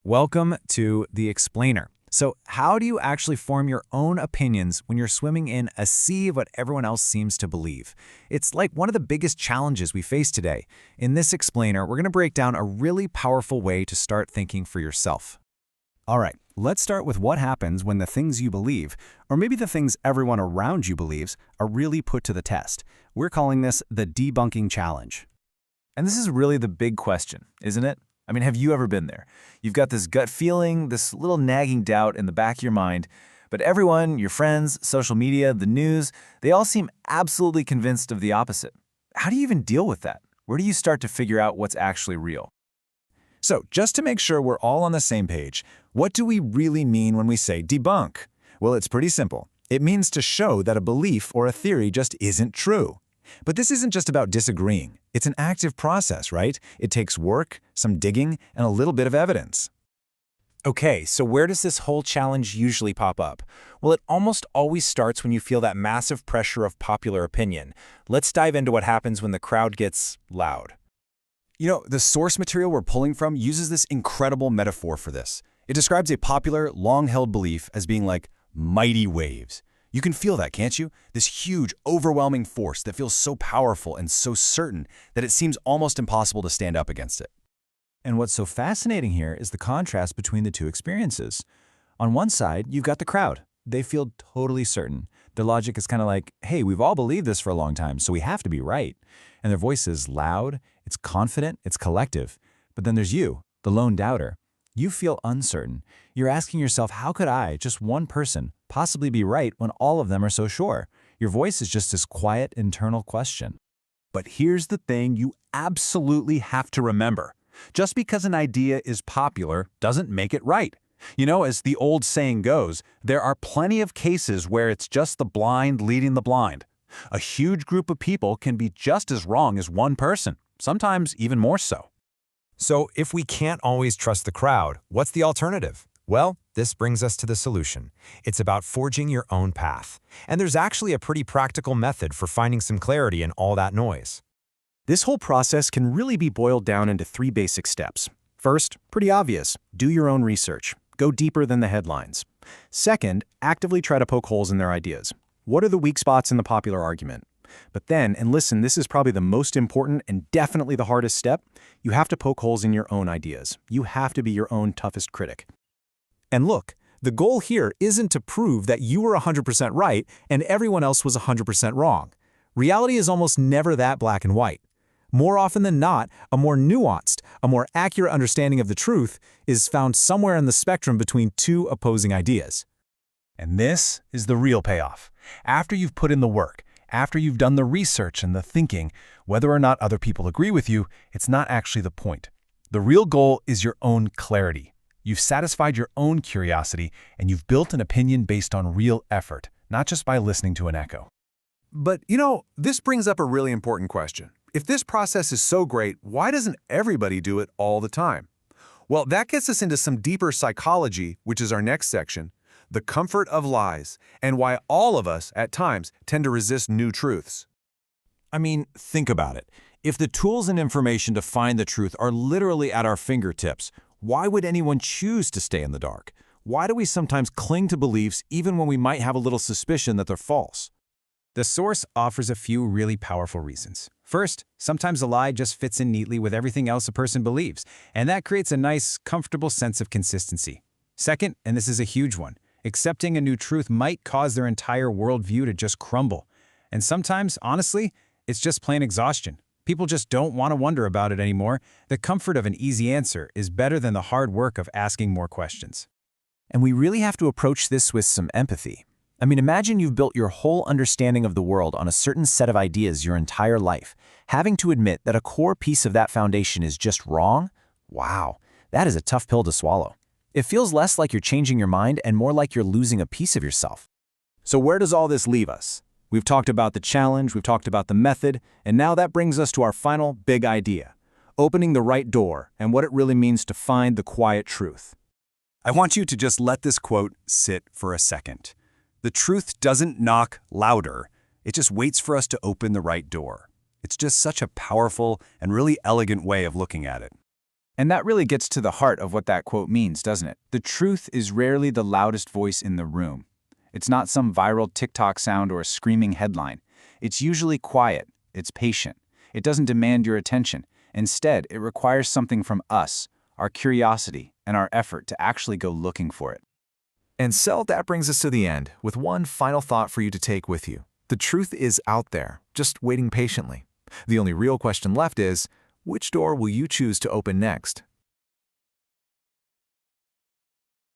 Welcome to The Explainer. So, how do you actually form your own opinions when you're swimming in a sea of what everyone else seems to believe? It's like one of the biggest challenges we face today. In this Explainer, we're going to break down a really powerful way to start thinking for yourself. All right, let's start with what happens when the things you believe, or maybe the things everyone around you believes, are really put to the test. We're calling this the debunking challenge. And this is really the big question, isn't it? I mean, have you ever been there? You've got this gut feeling, this little nagging doubt in the back of your mind, but everyone, your friends, social media, the news, they all seem absolutely convinced of the opposite. How do you even deal with that? Where do you start to figure out what's actually real? So, just to make sure we're all on the same page, what do we really mean when we say debunk? Well, it's pretty simple. It means to show that a belief or a theory just isn't true. But this isn't just about disagreeing. It's an active process, right? It takes work, some digging, and a little bit of evidence. Okay, so where does this whole challenge usually pop up? Well, it almost always starts when you feel that massive pressure of popular opinion. Let's dive into what happens when the crowd gets loud. You know, the source material we're pulling from uses this incredible metaphor for this. It describes a popular, long-held belief as being like mighty waves. You can feel that, can't you? This huge, overwhelming force that feels so powerful and so certain that it seems almost impossible to stand up against it. And what's so fascinating here is the contrast between the two experiences. On one side, you've got the crowd. They feel totally certain. Their logic is kind of like, hey, we've all believed this for a long time, so we have to be right. And their voice is loud, it's confident, it's collective. But then there's you, the lone doubter. You feel uncertain. You're asking yourself, how could I, just one person, possibly be right when all of them are so sure? Your voice is just this quiet internal question. But here's the thing you absolutely have to remember. Just because an idea is popular doesn't make it right. You know, as the old saying goes, there are plenty of cases where it's just the blind leading the blind. A huge group of people can be just as wrong as one person, sometimes even more so. So if we can't always trust the crowd, what's the alternative? Well, this brings us to the solution. It's about forging your own path. And there's actually a pretty practical method for finding some clarity in all that noise. This whole process can really be boiled down into 3 basic steps. First, pretty obvious, do your own research. Go deeper than the headlines. Second, actively try to poke holes in their ideas. What are the weak spots in the popular argument? But then, and listen, this is probably the most important and definitely the hardest step, you have to poke holes in your own ideas. You have to be your own toughest critic. And look, the goal here isn't to prove that you were 100% right and everyone else was 100% wrong. Reality is almost never that black and white. More often than not, a more nuanced, a more accurate understanding of the truth is found somewhere in the spectrum between two opposing ideas. And this is the real payoff. After you've put in the work, after you've done the research and the thinking, whether or not other people agree with you, it's not actually the point. The real goal is your own clarity. You've satisfied your own curiosity, and you've built an opinion based on real effort, not just by listening to an echo. But, you know, this brings up a really important question. If this process is so great, why doesn't everybody do it all the time? Well, that gets us into some deeper psychology, which is our next section, the comfort of lies, and why all of us, at times, tend to resist new truths. I mean, think about it. If the tools and information to find the truth are literally at our fingertips, why would anyone choose to stay in the dark? Why do we sometimes cling to beliefs even when we might have a little suspicion that they're false? The source offers a few really powerful reasons. First, sometimes a lie just fits in neatly with everything else a person believes, and that creates a nice, comfortable sense of consistency. Second, and this is a huge one, accepting a new truth might cause their entire worldview to just crumble. And sometimes, honestly, it's just plain exhaustion. People just don't want to wonder about it anymore. The comfort of an easy answer is better than the hard work of asking more questions. And we really have to approach this with some empathy. I mean, imagine you've built your whole understanding of the world on a certain set of ideas your entire life. Having to admit that a core piece of that foundation is just wrong? Wow, that is a tough pill to swallow. It feels less like you're changing your mind and more like you're losing a piece of yourself. So where does all this leave us? We've talked about the challenge, we've talked about the method, and now that brings us to our final big idea, opening the right door and what it really means to find the quiet truth. I want you to just let this quote sit for a second. The truth doesn't knock louder, it just waits for us to open the right door. It's just such a powerful and really elegant way of looking at it. And that really gets to the heart of what that quote means, doesn't it? The truth is rarely the loudest voice in the room. It's not some viral TikTok sound or a screaming headline. It's usually quiet. It's patient. It doesn't demand your attention. Instead, it requires something from us, our curiosity, and our effort to actually go looking for it. And so that brings us to the end, with one final thought for you to take with you. The truth is out there, just waiting patiently. The only real question left is, which door will you choose to open next?